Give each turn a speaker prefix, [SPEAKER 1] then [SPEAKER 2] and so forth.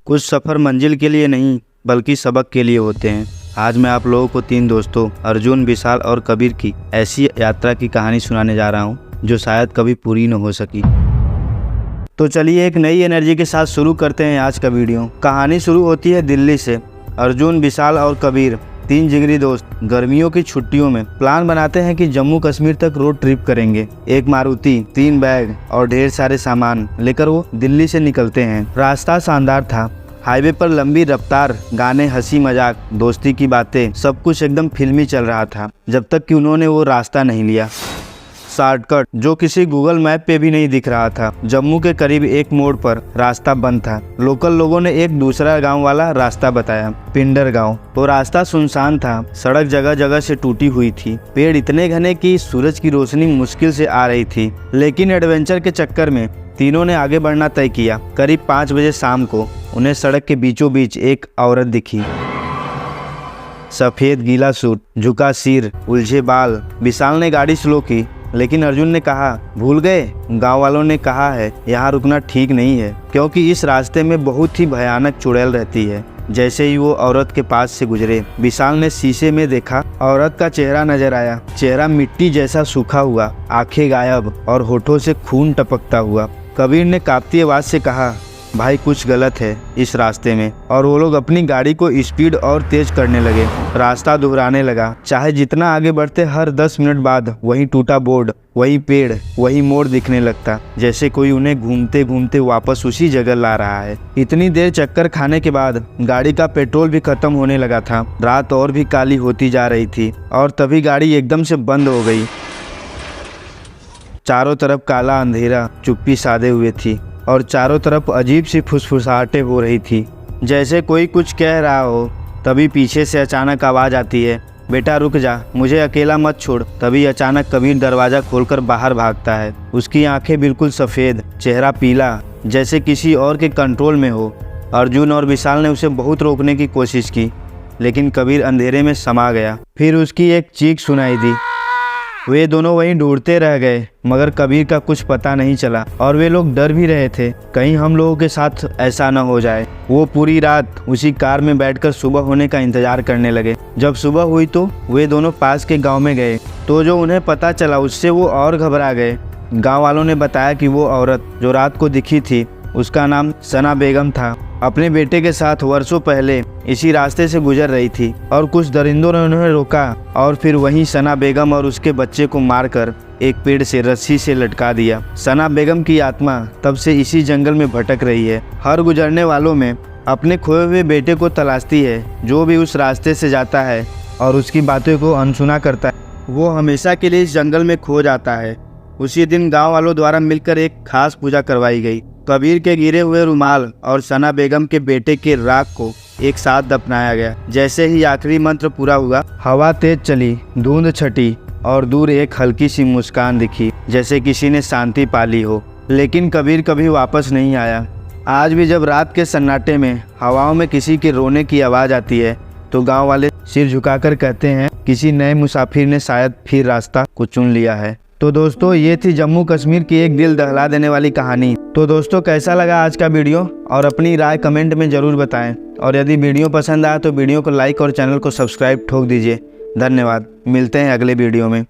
[SPEAKER 1] कुछ सफ़र मंजिल के लिए नहीं बल्कि सबक के लिए होते हैं। आज मैं आप लोगों को 3 दोस्तों अर्जुन, विशाल और कबीर की ऐसी यात्रा की कहानी सुनाने जा रहा हूँ जो शायद कभी पूरी न हो सकी। तो चलिए एक नई एनर्जी के साथ शुरू करते हैं आज का वीडियो। कहानी शुरू होती है दिल्ली से। अर्जुन, विशाल और कबीर 3 जिगरी दोस्त गर्मियों की छुट्टियों में प्लान बनाते हैं कि जम्मू कश्मीर तक रोड ट्रिप करेंगे। एक मारुति, 3 बैग और ढेर सारे सामान लेकर वो दिल्ली से निकलते हैं। रास्ता शानदार था। हाईवे पर लंबी रफ्तार, गाने, हंसी मजाक, दोस्ती की बातें, सब कुछ एकदम फिल्मी चल रहा था जब तक कि उन्होंने वो रास्ता नहीं लिया। शॉर्टकट जो किसी गूगल मैप पे भी नहीं दिख रहा था। जम्मू के करीब एक मोड़ पर रास्ता बंद था। लोकल लोगों ने एक दूसरा गांव वाला रास्ता बताया, पिंडर गांव। वो रास्ता सुनसान था, सड़क जगह जगह से टूटी हुई थी, पेड़ इतने घने कि सूरज की रोशनी मुश्किल से आ रही थी। लेकिन एडवेंचर के चक्कर में तीनों ने आगे बढ़ना तय किया। करीब 5 बजे शाम को उन्हें सड़क के बीचों बीच एक औरत दिखी। सफेद गीला सूट, झुका सिर, उलझे बाल। विशाल ने गाड़ी स्लो की, लेकिन अर्जुन ने कहा, भूल गए? गांव वालों ने कहा है यहाँ रुकना ठीक नहीं है, क्योंकि इस रास्ते में बहुत ही भयानक चुड़ैल रहती है। जैसे ही वो औरत के पास से गुजरे, विशाल ने शीशे में देखा। औरत का चेहरा नजर आया। चेहरा मिट्टी जैसा सूखा हुआ, आंखें गायब और होठों से खून टपकता हुआ। कबीर ने कांपती आवाज से कहा, भाई कुछ गलत है इस रास्ते में। और वो लोग अपनी गाड़ी को स्पीड और तेज करने लगे। रास्ता दोहराने लगा। चाहे जितना आगे बढ़ते, हर 10 मिनट बाद वही टूटा बोर्ड, वही पेड़, वही मोड़ दिखने लगता, जैसे कोई उन्हें घूमते घूमते वापस उसी जगह ला रहा है। इतनी देर चक्कर खाने के बाद गाड़ी का पेट्रोल भी खत्म होने लगा था। रात और भी काली होती जा रही थी और तभी गाड़ी एकदम से बंद हो गई। चारों तरफ काला अंधेरा चुप्पी साधे हुए थी और चारों तरफ अजीब सी फुसफुसाहटें हो रही थी, जैसे कोई कुछ कह रहा हो। तभी पीछे से अचानक आवाज़ आती है, बेटा रुक जा, मुझे अकेला मत छोड़। तभी अचानक कबीर दरवाज़ा खोलकर बाहर भागता है। उसकी आंखें बिल्कुल सफ़ेद, चेहरा पीला, जैसे किसी और के कंट्रोल में हो। अर्जुन और विशाल ने उसे बहुत रोकने की कोशिश की, लेकिन कबीर अंधेरे में समा गया। फिर उसकी एक चीख सुनाई दी। वे दोनों वहीं ढूंढते रह गए, मगर कबीर का कुछ पता नहीं चला और वे लोग डर भी रहे थे, कहीं हम लोगों के साथ ऐसा न हो जाए। वो पूरी रात उसी कार में बैठकर सुबह होने का इंतजार करने लगे। जब सुबह हुई तो वे दोनों पास के गांव में गए, तो जो उन्हें पता चला उससे वो और घबरा गए। गांव वालों ने बताया कि वो औरत जो रात को दिखी थी, उसका नाम सना बेगम था। अपने बेटे के साथ वर्षों पहले इसी रास्ते से गुजर रही थी और कुछ दरिंदों ने उन्हें रोका और फिर वहीं सना बेगम और उसके बच्चे को मारकर एक पेड़ से रस्सी से लटका दिया। सना बेगम की आत्मा तब से इसी जंगल में भटक रही है, हर गुजरने वालों में अपने खोए हुए बेटे को तलाशती है। जो भी उस रास्ते से जाता है और उसकी बातों को अनसुना करता है, वो हमेशा के लिए इस जंगल में खो जाता है। उसी दिन गाँव वालों द्वारा मिलकर एक खास पूजा करवाई गई। कबीर के गिरे हुए रुमाल और सना बेगम के बेटे के राख को एक साथ दफनाया गया। जैसे ही आखिरी मंत्र पूरा हुआ, हवा तेज चली, धुंध छटी और दूर एक हल्की सी मुस्कान दिखी, जैसे किसी ने शांति पा ली हो। लेकिन कबीर कभी वापस नहीं आया। आज भी जब रात के सन्नाटे में हवाओं में किसी के रोने की आवाज़ आती है, तो गाँव वाले सिर झुकाकर कहते हैं, किसी नए मुसाफिर ने शायद फिर रास्ता को चुन लिया है। तो दोस्तों, ये थी जम्मू कश्मीर की एक दिल दहला देने वाली कहानी। तो दोस्तों, कैसा लगा आज का वीडियो और अपनी राय कमेंट में ज़रूर बताएं। और यदि वीडियो पसंद आया तो वीडियो को लाइक और चैनल को सब्सक्राइब ठोक दीजिए। धन्यवाद। मिलते हैं अगले वीडियो में।